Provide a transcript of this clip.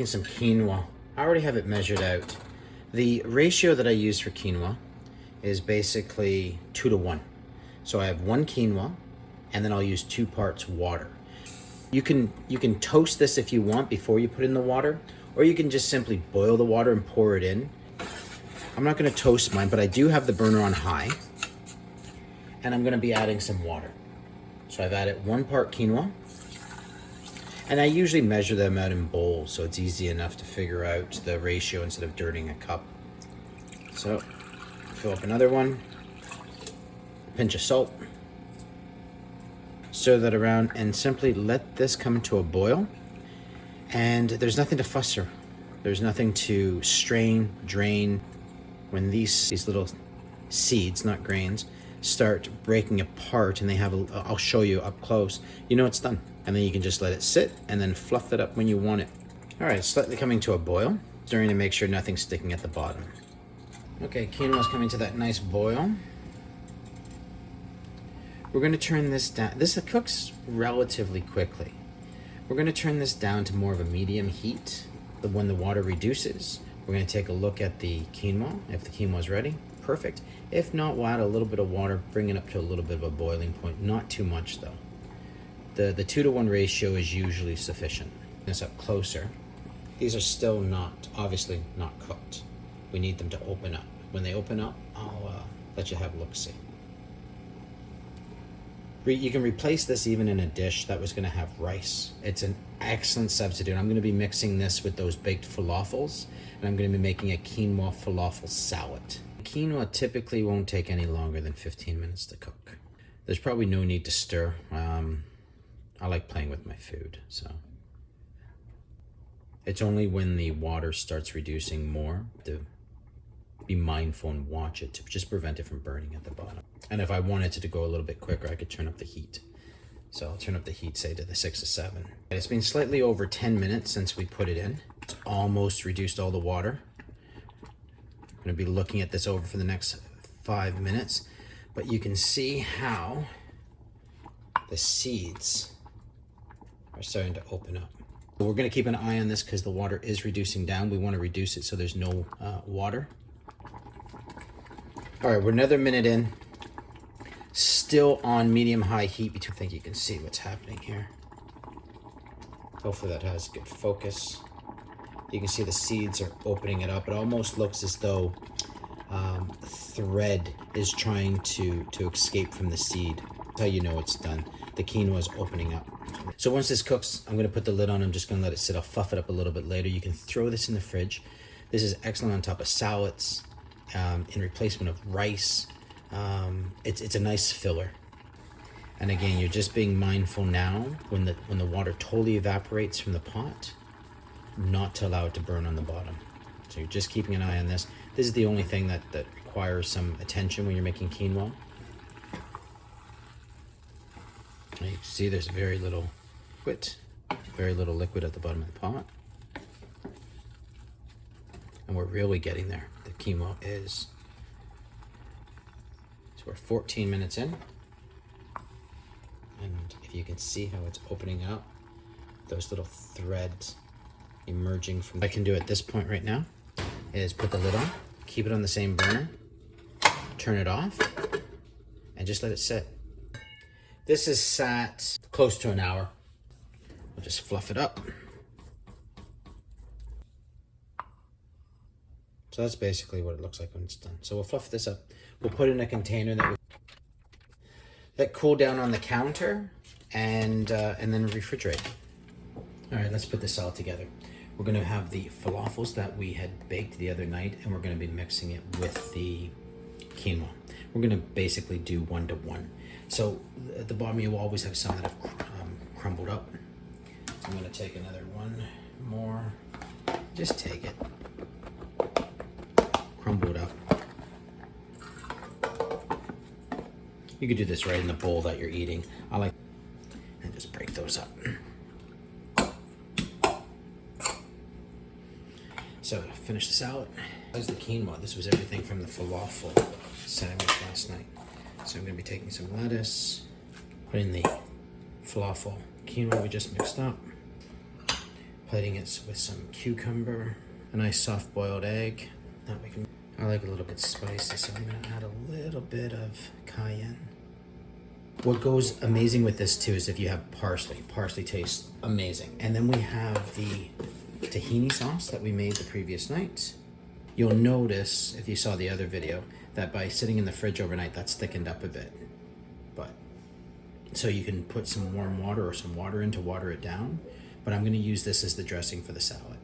Some quinoa. I already have it measured out. The ratio that I use for quinoa is basically 2-to-1. So I have 1 quinoa, and then I'll use 2 parts water. You can toast this if you want before you put in the water, or you can just simply boil the water and pour it in. I'm not going to toast mine, but I do have the burner on high, and I'm going to be adding some water. So I've added 1 part quinoa. And I usually measure them out in bowls, so it's easy enough to figure out the ratio instead of dirtying a cup. So, fill up another one, pinch of salt, stir that around, and simply let this come to a boil. And there's nothing to fuss her. There's nothing to strain, drain. When these little seeds, not grains, start breaking apart and they have I'll show you up close, you know it's done. And then you can just let it sit and then fluff it up when you want it. All right, slightly coming to a boil, stirring to make sure nothing's sticking at the bottom. Okay, quinoa's coming to that nice boil. We're going to turn this down. This cooks relatively quickly. We're going to turn this down to more of a medium heat. When the water reduces, we're going to take a look at the quinoa. If the quinoa is ready, perfect. If not, we'll add a little bit of water, bring it up to a little bit of a boiling point. Not too much though. The 2-to-1 ratio is usually sufficient. This up closer. These are still obviously not cooked. We need them to open up. When they open up, I'll let you have a look-see. You can replace this even in a dish that was going to have rice. It's an excellent substitute. I'm going to be mixing this with those baked falafels, and I'm going to be making a quinoa falafel salad. Quinoa typically won't take any longer than 15 minutes to cook. There's probably no need to stir. I like playing with my food, so. It's only when the water starts reducing more to be mindful and watch it to just prevent it from burning at the bottom. And if I wanted it to go a little bit quicker, I could turn up the heat. So I'll turn up the heat, say to the 6 or 7. It's been slightly over 10 minutes since we put it in. It's almost reduced all the water. I'm gonna be looking at this over for the next 5 minutes, but you can see how the seeds are starting to open up. So we're gonna keep an eye on this because the water is reducing down. We wanna reduce it so there's no water. All right, we're another minute in. Still on medium-high heat. I think you can see what's happening here. Hopefully that has good focus. You can see the seeds are opening it up. It almost looks as though thread is trying to escape from the seed. That's how you know it's done. The quinoa is opening up. So once this cooks, I'm gonna put the lid on. I'm just gonna let it sit. I'll fluff it up a little bit later. You can throw this in the fridge. This is excellent on top of salads, in replacement of rice. It's a nice filler. And again, you're just being mindful now when the water totally evaporates from the pot, not to allow it to burn on the bottom. So you're just keeping an eye on this. This is the only thing that requires some attention when you're making quinoa. And you can see there's very little liquid at the bottom of the pot. And we're really getting there. The quinoa is. So we're 14 minutes in. And if you can see how it's opening up, those little threads emerging from. What I can do at this point right now is put the lid on, keep it on the same burner, turn it off, and just let it sit. This is sat close to an hour. We'll just fluff it up. So that's basically what it looks like when it's done. So we'll fluff this up. We'll put it in a container that cool down on the counter and then refrigerate. All right, let's put this all together. We're gonna have the falafels that we had baked the other night, and we're gonna be mixing it with the quinoa. We're gonna basically do 1-to-1. So at the bottom, you will always have some that have crumbled up. I'm gonna take another one more. Just take it. Crumble it up. You could do this right in the bowl that you're eating. And just break those up. So finish the salad. This is the quinoa. This was everything from the falafel sandwich last night. So I'm gonna be taking some lettuce, putting the falafel quinoa we just mixed up, Plating it with some cucumber, a nice soft boiled egg. That we can. I like a little bit spicy, so I'm gonna add a little bit of cayenne. What goes amazing with this too is if you have parsley. Parsley tastes amazing. And then we have the tahini sauce that we made the previous night. You'll notice, if you saw the other video, that by sitting in the fridge overnight, that's thickened up a bit. But so you can put some warm water or some water in to water it down. But I'm gonna use this as the dressing for the salad.